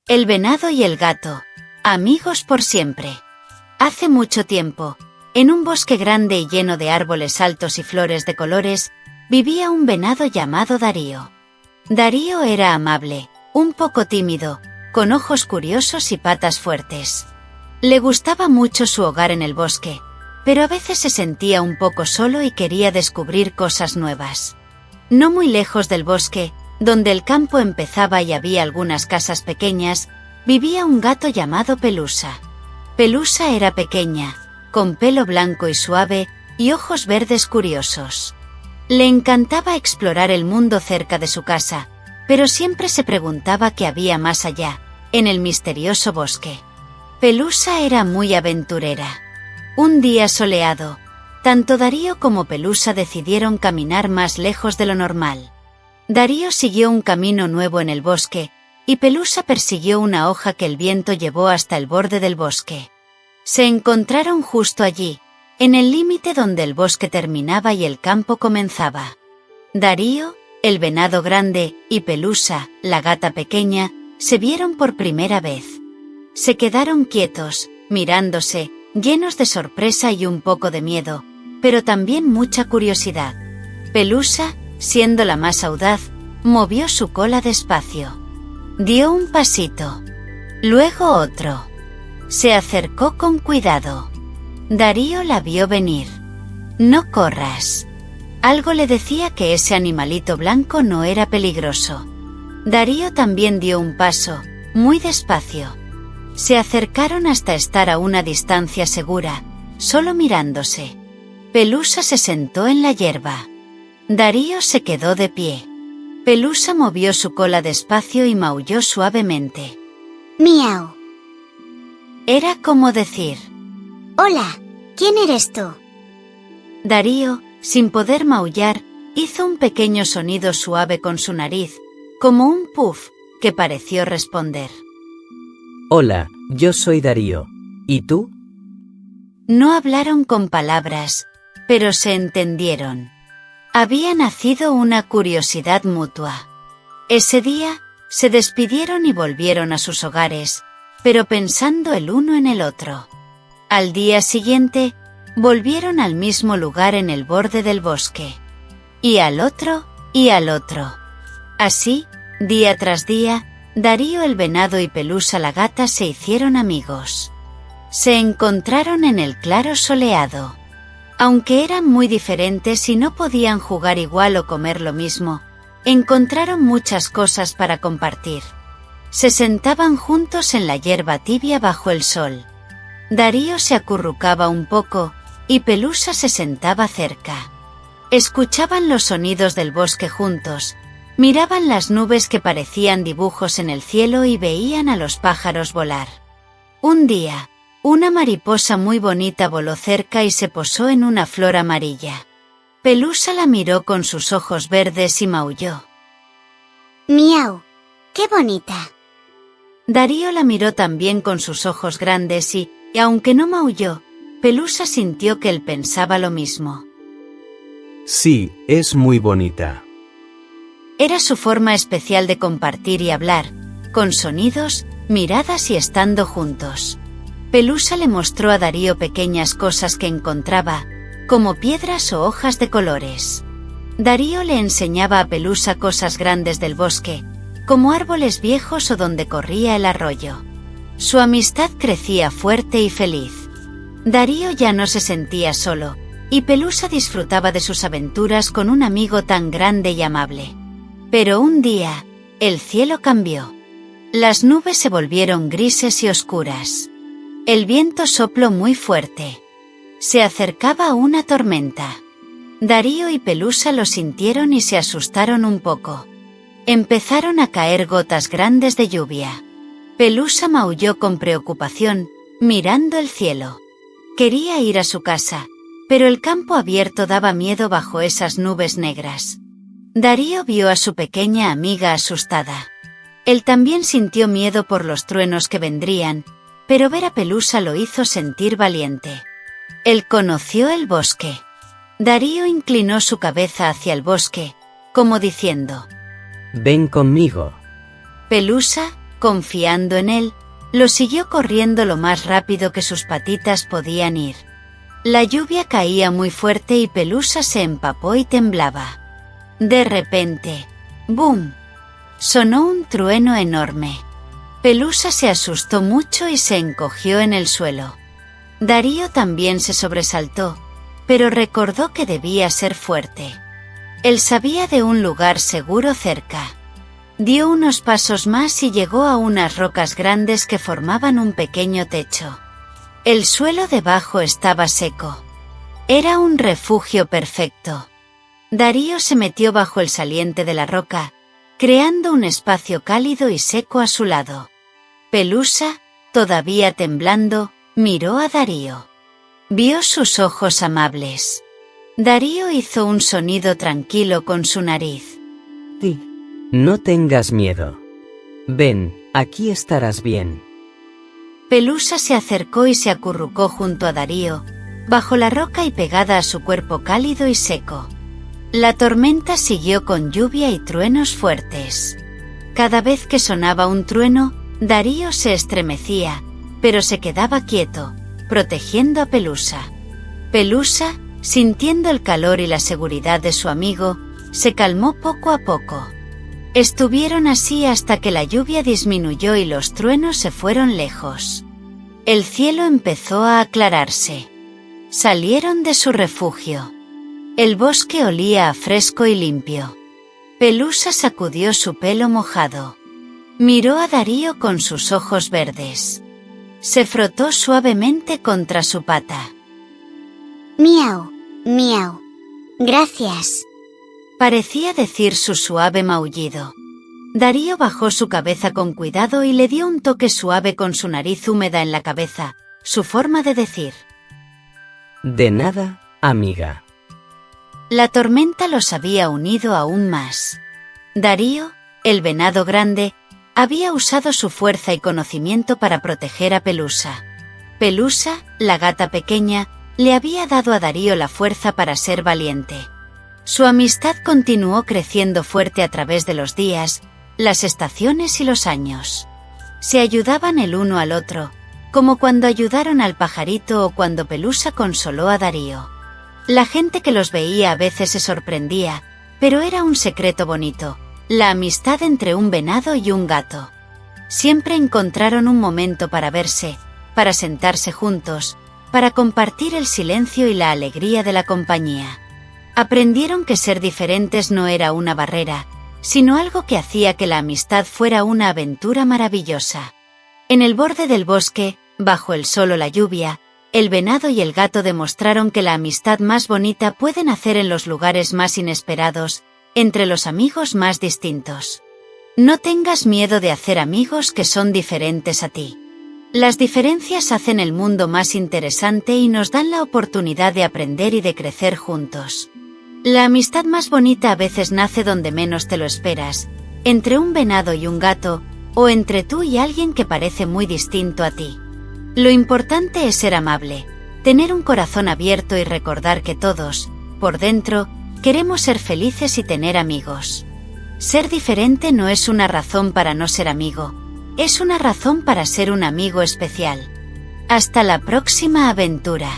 El venado y el gato, amigos por siempre. Hace mucho tiempo, en un bosque grande y lleno de árboles altos y flores de colores, vivía un venado llamado Darío. Darío era amable, un poco tímido, con ojos curiosos y patas fuertes. Le gustaba mucho su hogar en el bosque, pero a veces se sentía un poco solo y quería descubrir cosas nuevas. No muy lejos del bosque, donde el campo empezaba y había algunas casas pequeñas, vivía un gato llamado Pelusa. Pelusa era pequeña, con pelo blanco y suave, y ojos verdes curiosos. Le encantaba explorar el mundo cerca de su casa, pero siempre se preguntaba qué había más allá, en el misterioso bosque. Pelusa era muy aventurera. Un día soleado, tanto Darío como Pelusa decidieron caminar más lejos de lo normal. Darío siguió un camino nuevo en el bosque, y Pelusa persiguió una hoja que el viento llevó hasta el borde del bosque. Se encontraron justo allí, en el límite donde el bosque terminaba y el campo comenzaba. Darío, el venado grande, y Pelusa, la gata pequeña, se vieron por primera vez. Se quedaron quietos, mirándose, llenos de sorpresa y un poco de miedo, pero también mucha curiosidad. Pelusa, siendo la más audaz, movió su cola despacio. Dio un pasito. Luego otro. Se acercó con cuidado. Darío la vio venir. «No corras». Algo le decía que ese animalito blanco no era peligroso. Darío también dio un paso, muy despacio. Se acercaron hasta estar a una distancia segura, solo mirándose. Pelusa se sentó en la hierba. Darío se quedó de pie. Pelusa movió su cola despacio y maulló suavemente. Miau. Era como decir: Hola, ¿quién eres tú? Darío, sin poder maullar, hizo un pequeño sonido suave con su nariz, como un puff, que pareció responder. Hola, yo soy Darío. ¿Y tú? No hablaron con palabras, pero se entendieron. Había nacido una curiosidad mutua. Ese día, se despidieron y volvieron a sus hogares, pero pensando el uno en el otro. Al día siguiente, volvieron al mismo lugar en el borde del bosque. Y al otro, y al otro. Así, día tras día, Darío el venado y Pelusa la gata se hicieron amigos. Se encontraron en el claro soleado. Aunque eran muy diferentes y no podían jugar igual o comer lo mismo, encontraron muchas cosas para compartir. Se sentaban juntos en la hierba tibia bajo el sol. Darío se acurrucaba un poco, y Pelusa se sentaba cerca. Escuchaban los sonidos del bosque juntos, miraban las nubes que parecían dibujos en el cielo y veían a los pájaros volar. Un día, una mariposa muy bonita voló cerca y se posó en una flor amarilla. Pelusa la miró con sus ojos verdes y maulló. Miau. ¡Qué bonita! Darío la miró también con sus ojos grandes y aunque no maulló, Pelusa sintió que él pensaba lo mismo. Sí, es muy bonita. Era su forma especial de compartir y hablar, con sonidos, miradas y estando juntos. Pelusa le mostró a Darío pequeñas cosas que encontraba, como piedras o hojas de colores. Darío le enseñaba a Pelusa cosas grandes del bosque, como árboles viejos o donde corría el arroyo. Su amistad crecía fuerte y feliz. Darío ya no se sentía solo, y Pelusa disfrutaba de sus aventuras con un amigo tan grande y amable. Pero un día, el cielo cambió. Las nubes se volvieron grises y oscuras. El viento sopló muy fuerte. Se acercaba una tormenta. Darío y Pelusa lo sintieron y se asustaron un poco. Empezaron a caer gotas grandes de lluvia. Pelusa maulló con preocupación, mirando el cielo. Quería ir a su casa, pero el campo abierto daba miedo bajo esas nubes negras. Darío vio a su pequeña amiga asustada. Él también sintió miedo por los truenos que vendrían, pero ver a Pelusa lo hizo sentir valiente. Él conoció el bosque. Darío inclinó su cabeza hacia el bosque, como diciendo: Ven conmigo. Pelusa, Confiando en él, lo siguió corriendo lo más rápido que sus patitas podían ir. La lluvia caía muy fuerte y Pelusa se empapó y temblaba. De repente, ¡bum!, sonó un trueno enorme. Pelusa se asustó mucho y se encogió en el suelo. Darío también se sobresaltó, pero recordó que debía ser fuerte. Él sabía de un lugar seguro cerca. Dio unos pasos más y llegó a unas rocas grandes que formaban un pequeño techo. El suelo debajo estaba seco. Era un refugio perfecto. Darío se metió bajo el saliente de la roca, creando un espacio cálido y seco a su lado. Pelusa, todavía temblando, miró a Darío. Vio sus ojos amables. Darío hizo un sonido tranquilo con su nariz. Sí. No tengas miedo. Ven, aquí estarás bien. Pelusa se acercó y se acurrucó junto a Darío, bajo la roca y pegada a su cuerpo cálido y seco. La tormenta siguió con lluvia y truenos fuertes. Cada vez que sonaba un trueno, Darío se estremecía, pero se quedaba quieto, protegiendo a Pelusa. Pelusa, sintiendo el calor y la seguridad de su amigo, se calmó poco a poco. Estuvieron así hasta que la lluvia disminuyó y los truenos se fueron lejos. El cielo empezó a aclararse. Salieron de su refugio. El bosque olía a fresco y limpio. Pelusa sacudió su pelo mojado. Miró a Darío con sus ojos verdes. Se frotó suavemente contra su pata. Miau, miau. Gracias. Parecía decir su suave maullido. Darío bajó su cabeza con cuidado y le dio un toque suave con su nariz húmeda en la cabeza, su forma de decir. De nada, amiga. La tormenta los había unido aún más. Darío, el venado grande, había usado su fuerza y conocimiento para proteger a Pelusa. Pelusa, la gata pequeña, le había dado a Darío la fuerza para ser valiente. Su amistad continuó creciendo fuerte a través de los días, las estaciones y los años. Se ayudaban el uno al otro, como cuando ayudaron al pajarito o cuando Pelusa consoló a Darío. La gente que los veía a veces se sorprendía, pero era un secreto bonito, la amistad entre un venado y un gato. Siempre encontraron un momento para verse, para sentarse juntos, para compartir el silencio y la alegría de la compañía. Aprendieron que ser diferentes no era una barrera, sino algo que hacía que la amistad fuera una aventura maravillosa. En el borde del bosque, bajo el sol o la lluvia, el venado y el gato demostraron que la amistad más bonita puede nacer en los lugares más inesperados, entre los amigos más distintos. No tengas miedo de hacer amigos que son diferentes a ti. Las diferencias hacen el mundo más interesante y nos dan la oportunidad de aprender y de crecer juntos. La amistad más bonita a veces nace donde menos te lo esperas, entre un venado y un gato, o entre tú y alguien que parece muy distinto a ti. Lo importante es ser amable, tener un corazón abierto y recordar que todos, por dentro, queremos ser felices y tener amigos. Ser diferente no es una razón para no ser amigo, es una razón para ser un amigo especial. Hasta la próxima aventura.